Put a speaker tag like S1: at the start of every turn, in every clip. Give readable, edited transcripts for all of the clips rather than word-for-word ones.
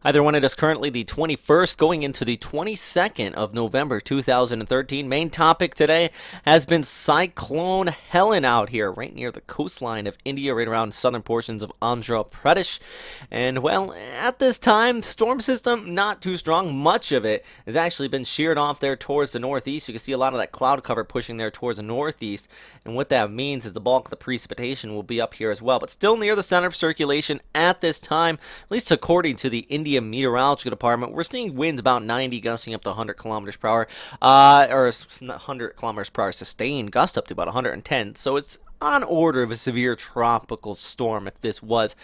S1: Hi there, one. It is currently the 21st, going into the 22nd of November 2013. Main topic today has been Cyclone Helen out here, right near the coastline of India, right around southern portions of Andhra Pradesh. And, well, at this time, storm system not too strong. Much of it has actually been sheared off there towards the northeast. You can see a lot of that cloud cover pushing there towards the northeast. And what that means is the bulk of the precipitation will be up here as well. But still near the center of circulation at this time, at least according to the India Meteorological Department. We're seeing winds about 90, gusting up to 100 kilometers per hour, or 100 kilometers per hour sustained, gust up to about 110. So it's on order of a severe tropical storm if this was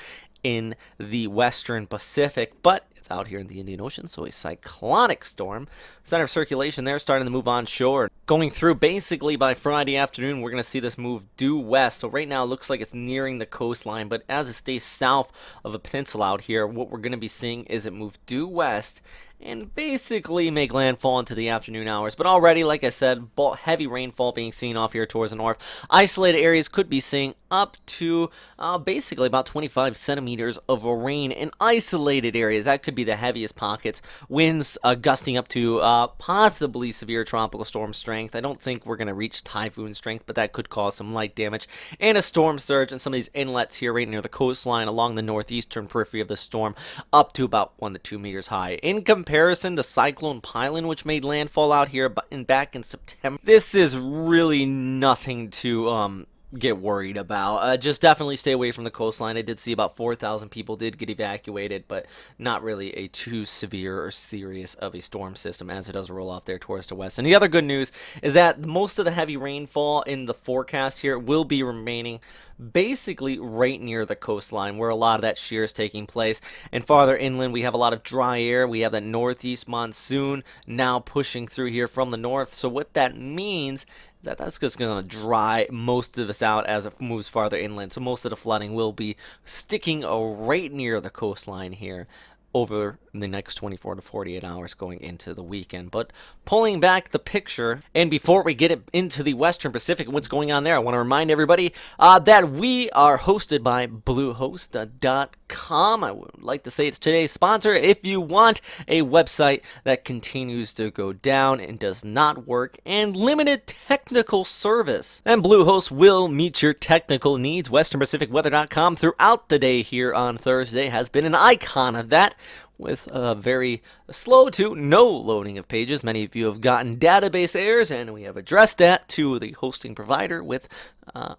S1: in the western Pacific, but it's out here in the Indian Ocean, so a cyclonic storm. Center of circulation there starting to move onshore. Going through basically by Friday afternoon, we're going to see this move due west. So right now it looks like it's nearing the coastline, but as it stays south of a peninsula out here, what we're going to be seeing is it move due west and basically make landfall into the afternoon hours. But already, like I said, heavy rainfall being seen off here towards the north. Isolated areas could be seeing up to basically about 25 centimeters of rain in isolated areas. That could be the heaviest pockets. Winds gusting up to possibly severe tropical storm strength. I don't think we're going to reach typhoon strength, but that could cause some light damage. And a storm surge in some of these inlets here right near the coastline along the northeastern periphery of the storm, up to about 1 to 2 meters high. In comparison to Cyclone Phailin, which made landfall out here back in September, this is really nothing to get worried about. Just definitely stay away from the coastline. I did see about 4,000 people did get evacuated, but not really a too severe or serious of a storm system as it does roll off there towards the west. And the other good news is that most of the heavy rainfall in the forecast here will be remaining basically right near the coastline where a lot of that shear is taking place. And farther inland, we have a lot of dry air. We have that northeast monsoon now pushing through here from the north. So what that means that's just going to dry most of this out as it moves farther inland. So most of the flooding will be sticking right near the coastline here over the next 24 to 48 hours going into the weekend. But pulling back the picture, and before we get into the Western Pacific and what's going on there, I want to remind everybody that we are hosted by Bluehost.com. I would like to say it's today's sponsor. If you want a website that continues to go down and does not work and limited technical service, then Bluehost will meet your technical needs. WesternPacificWeather.com throughout the day here on Thursday has been an icon of that, with a very slow to no loading of pages. Many of you have gotten database errors, and we have addressed that to the hosting provider with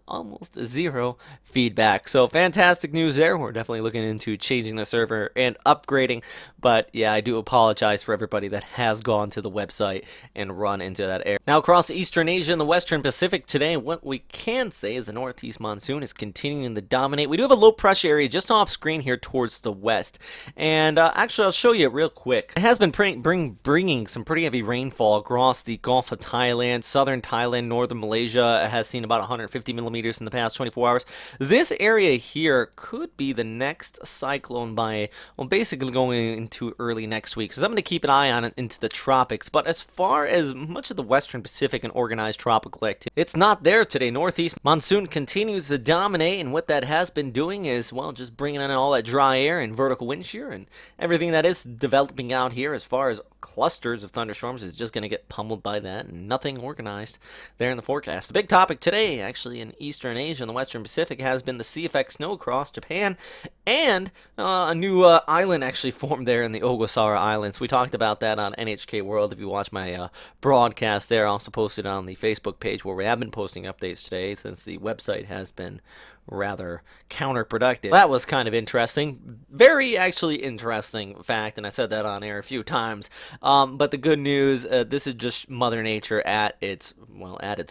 S1: almost zero feedback. So fantastic news there. We're definitely looking into changing the server and upgrading. But yeah, I do apologize for everybody that has gone to the website and run into that error. Now across Eastern Asia and the Western Pacific today, what we can say is the northeast monsoon is continuing to dominate. We do have a low pressure area just off screen here towards the west. And actually, I'll show you real quick. It has been bringing some pretty heavy rainfall across the Gulf of Thailand, southern Thailand, northern Malaysia. It has seen about 150 millimeters in the past 24 hours. This area here could be the next cyclone by, well, basically going into early next week. So I'm going to keep an eye on it into the tropics. But as far as much of the Western Pacific and organized tropical activity, it's not there today. Northeast monsoon continues to dominate, and what that has been doing is, well, just bringing in all that dry air and vertical wind shear, and everything that is developing out here as far as clusters of thunderstorms is just going to get pummeled by that, and nothing organized there in the forecast. The big topic today, actually, in Eastern Asia and the Western Pacific has been the sea effect snow across Japan, and a new island actually formed there in the Ongole Islands. We talked about that on NHK World. If you watch my broadcast there, I also posted on the Facebook page where we have been posting updates today since the website has been rather counterproductive. That was kind of interesting. Very actually interesting fact, and I said that on air a few times. But the good news, this is just Mother Nature at its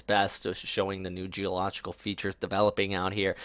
S1: best, just showing the new geological features developing out here.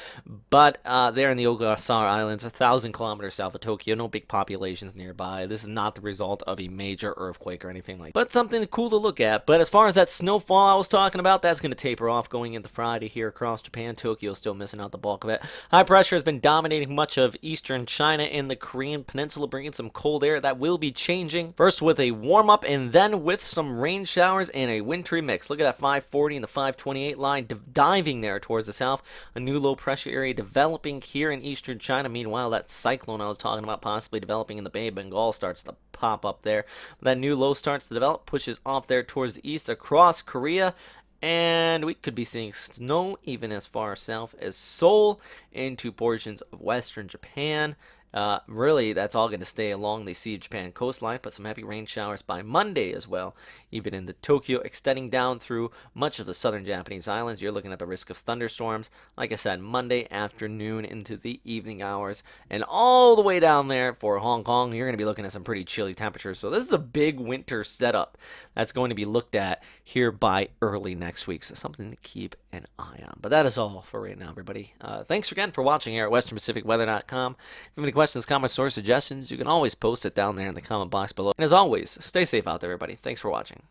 S1: But there in the Ongole Islands, 1,000 kilometers south of Tokyo, no big populations nearby. This is not the result of a major earthquake or anything like that, but something cool to look at. But as far as that snowfall I was talking about, that's going to taper off going into Friday here across Japan. Tokyo still missing out the bulk of it. High pressure has been dominating much of eastern China and the Korean Peninsula, bringing some cold air that will be changing. First with a warm-up and then with some rain showers and a wintry mix. Look at that 540 and the 528 line diving there towards the south. A new low pressure area developing here in eastern China. Meanwhile, that cyclone I was talking about possibly developing in the Bay of Bengal starts to pop up there. That new low starts to develop, pushes off there towards the east across Korea. And we could be seeing snow even as far south as Seoul into portions of western Japan. Really, that's all going to stay along the Sea of Japan coastline, but some heavy rain showers by Monday as well. Even in the Tokyo, extending down through much of the southern Japanese islands, you're looking at the risk of thunderstorms. Like I said, Monday afternoon into the evening hours, and all the way down there for Hong Kong, you're going to be looking at some pretty chilly temperatures. So this is a big winter setup that's going to be looked at here by early next week. So something to keep an eye on. But that is all for right now, everybody. Thanks again for watching here at westernpacificweather.com. If you have any questions, comments, or suggestions, you can always post it down there in the comment box below. And as always, stay safe out there, everybody. Thanks for watching.